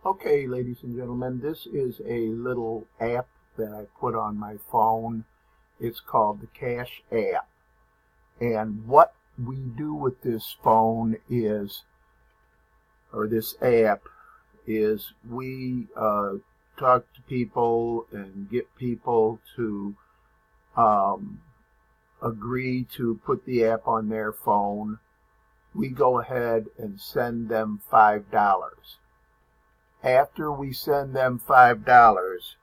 Okay, ladies and gentlemen, this is a little app that I put on my phone. It's called the Cash app. And what we do with this phone is, or this app, is we talk to people and get people to agree to put the app on their phone. We go ahead and send them $5. After we send them $5,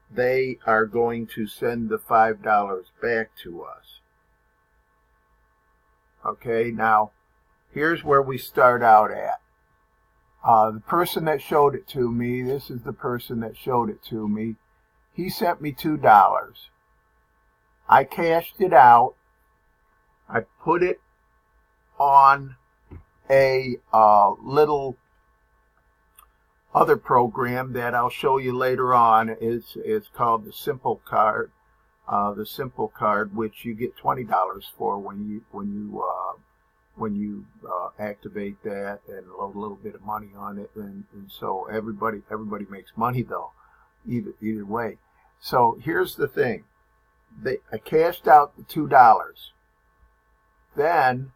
they are going to send the $5 back to us. Okay, now here's where we start out at. The person that showed it to me, this is the person that showed it to me, he sent me $2. I cashed it out. I put it on a little other program that I'll show you later on. It's called the Simple Card. The Simple Card, which you get $20 for when you activate that and load a little bit of money on it, and so everybody makes money though, either way. So here's the thing: I cashed out the $2. Then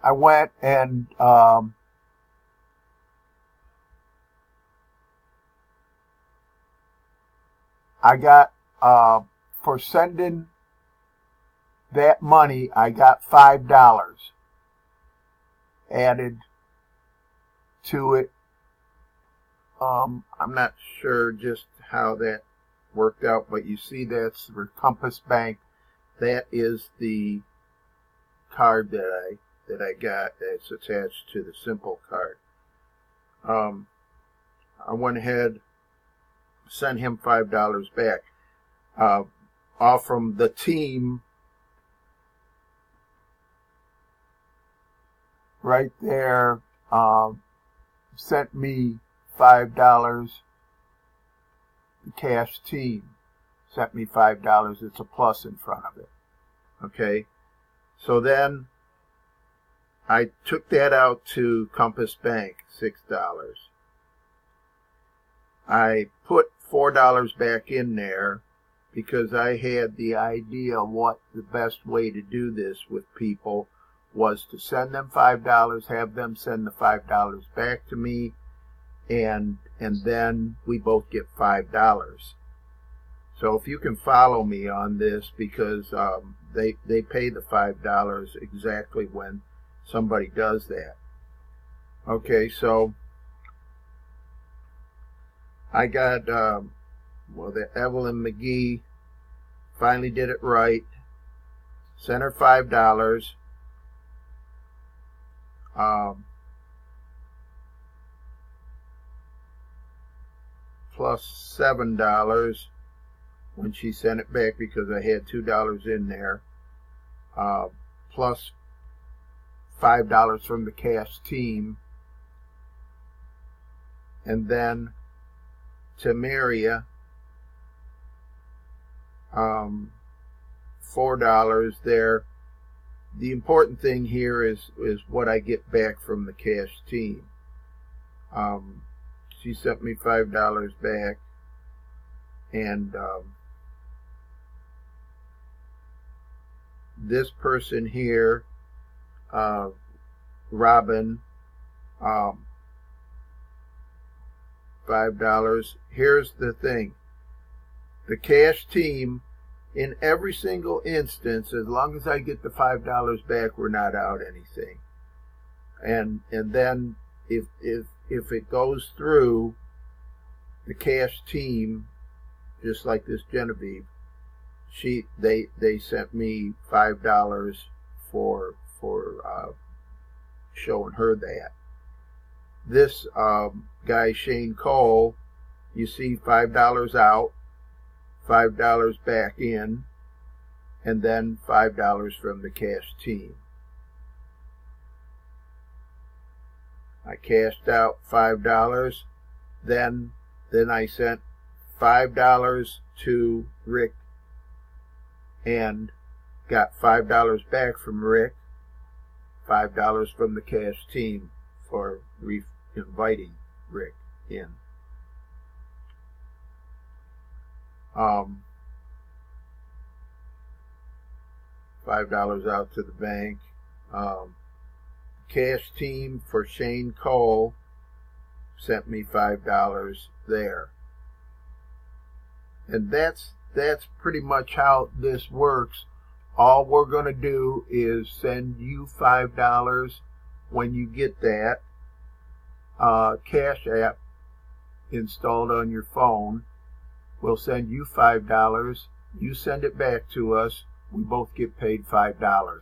I went and I got, for sending that money, I got $5 added to it. I'm not sure just how that worked out, but you see that's for Compass Bank. That is the card that I got that's attached to the Simple Card. I went ahead, sent him $5 back. Off from the team right there, sent me $5. The Cash team sent me $5. It's a plus in front of it. Okay, so then I took that out to Compass Bank, $6. I put $4 back in there because I had the idea what the best way to do this with people was to send them $5, have them send the $5 back to me, and then we both get $5. So if you can follow me on this, because they pay the $5 exactly when somebody does that. Okay, so I got, the Evelyn McGee finally did it right. Sent her $5. Plus $7 when she sent it back because I had $2 in there. Plus $5 from the Cash team. And then to Maria, $4 there. The important thing here is what I get back from the Cash team. She sent me $5 back, and this person here, Robin, $5. Here's the thing: the Cash team, in every single instance, as long as I get the $5 back, we're not out anything. And then if it goes through the Cash team, just like this Genevieve, they sent me $5 for showing her that. This guy Shane Cole, you see $5 out, $5 back in, and then $5 from the Cash team. I cashed out $5, then I sent $5 to Rick and got $5 back from Rick, $5 from the Cash team for inviting in. $5 out to the bank. Cash team for Shane Cole sent me $5 there. And that's pretty much how this works. All we're going to do is send you $5 when you get that Cash app installed on your phone. We'll send you $5. You send it back to us. We both get paid $5.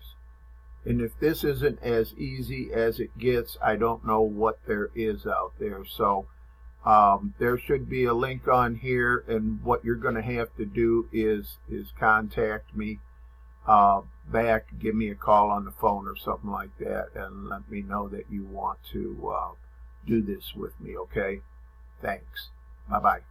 And if this isn't as easy as it gets, I don't know what there is out there. So there should be a link on here, and what you're going to have to do is contact me back, give me a call on the phone or something like that, and let me know that you want to do this with me, okay? Thanks. Bye-bye.